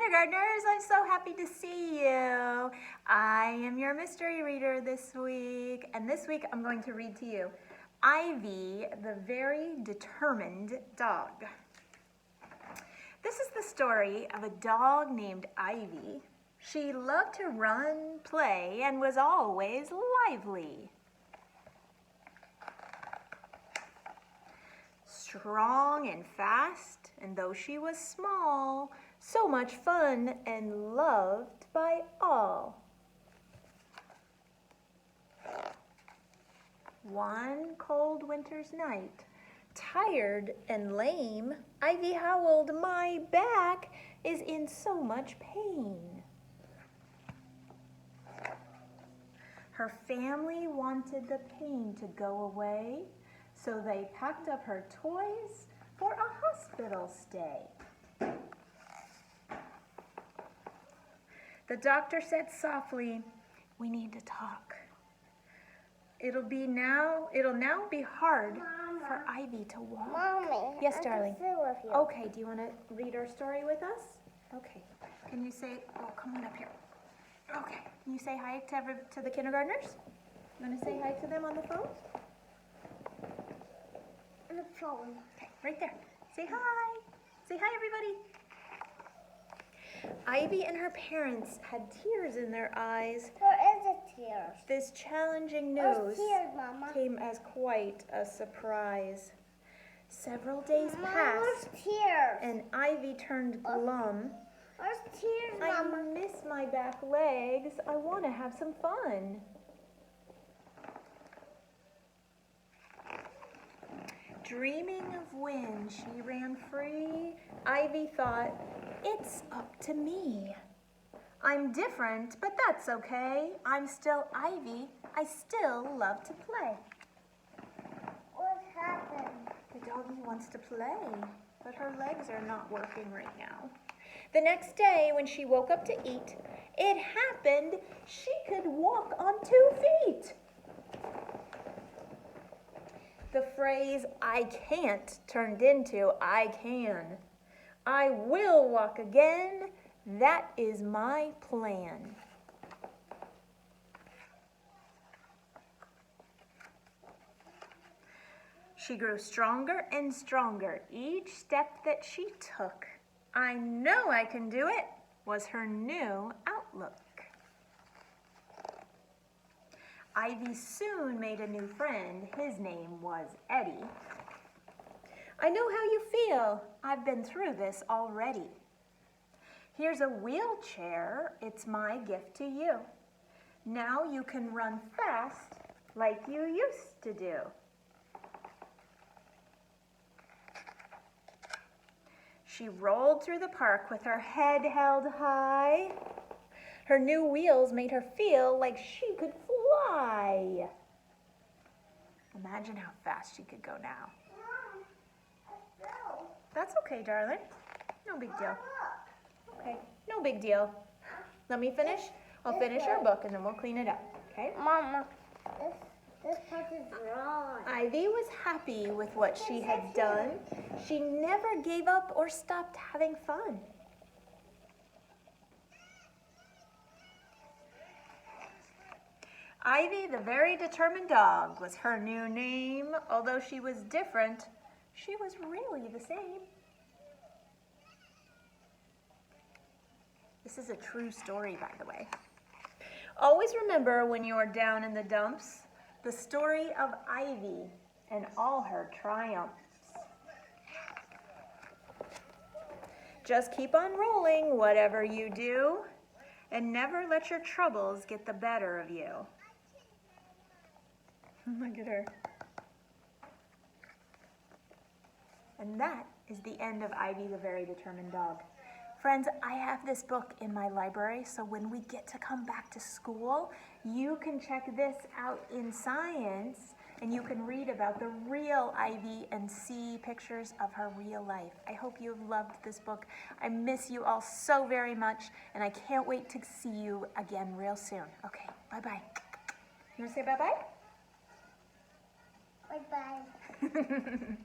kindergartners, I'm so happy to see you. I am your mystery reader this week, and this week I'm going to read to you Ivy, the Very Determined Dog. This is the story of a dog named Ivy. She loved to run, play, and was always lively. Strong and fast, and though she was small, so much fun and loved by all. One cold winter's night, tired and lame, Ivy howled, "My back is in so much pain." Her family wanted the pain to go away, so they packed up her toys for a hospital stay. The doctor said softly, "We need to talk. It'll now be hard for Ivy to walk." Mommy, Yes, darling. I can sit with you. Okay, do you want to read our story with us? Okay. Can you say, come on up here. Okay. Can you say hi to the kindergartners? You want to say hi to them on the phone? On the phone. Okay, right there. Say hi. Say hi, everybody. Ivy and her parents had tears in their eyes. Where is the tears? This challenging Where's news tears, Mama? came as quite a surprise. Several days Mama, passed, where's tears? and Ivy turned glum. Where's tears, "I Mama? miss my back legs. I want to have some fun." Dreaming of when she ran free, Ivy thought, "It's up to me. I'm different, but that's okay. I'm still Ivy. I still love to play." What happened? The doggie wants to play, but her legs are not working right now. The next day, when she woke up to eat, it happened she could walk on 2 feet. The phrase "I can't" turned into "I can." I will walk again. That is my plan. She grew stronger and stronger each step that she took. "I know I can do it" was her new outlook. Ivy soon made a new friend. His name was Eddie. "I know how you feel. I've been through this already. Here's a wheelchair. It's my gift to you. Now you can run fast like you used to do." She rolled through the park with her head held high. Her new wheels made her feel like she could fly. Imagine how fast she could go now. Mom, I fell. That's okay, darling. No big deal. Okay, no big deal. Let me finish. I'll finish our book and then we'll clean it up, okay? Mama, this part is wrong. Ivy was happy with what she had done. She never gave up or stopped having fun. Ivy, the Very Determined Dog, was her new name. Although she was different, she was really the same. This is a true story, by the way. Always remember when you're down in the dumps, the story of Ivy and all her triumphs. Just keep on rolling, whatever you do, and never let your troubles get the better of you. Look at her. And that is the end of Ivy, the Very Determined Dog. Friends, I have this book in my library, so when we get to come back to school, you can check this out in science, and you can read about the real Ivy and see pictures of her real life. I hope you've loved this book. I miss you all so very much, and I can't wait to see you again real soon. Okay, bye-bye. You want to say bye-bye? Bye-bye.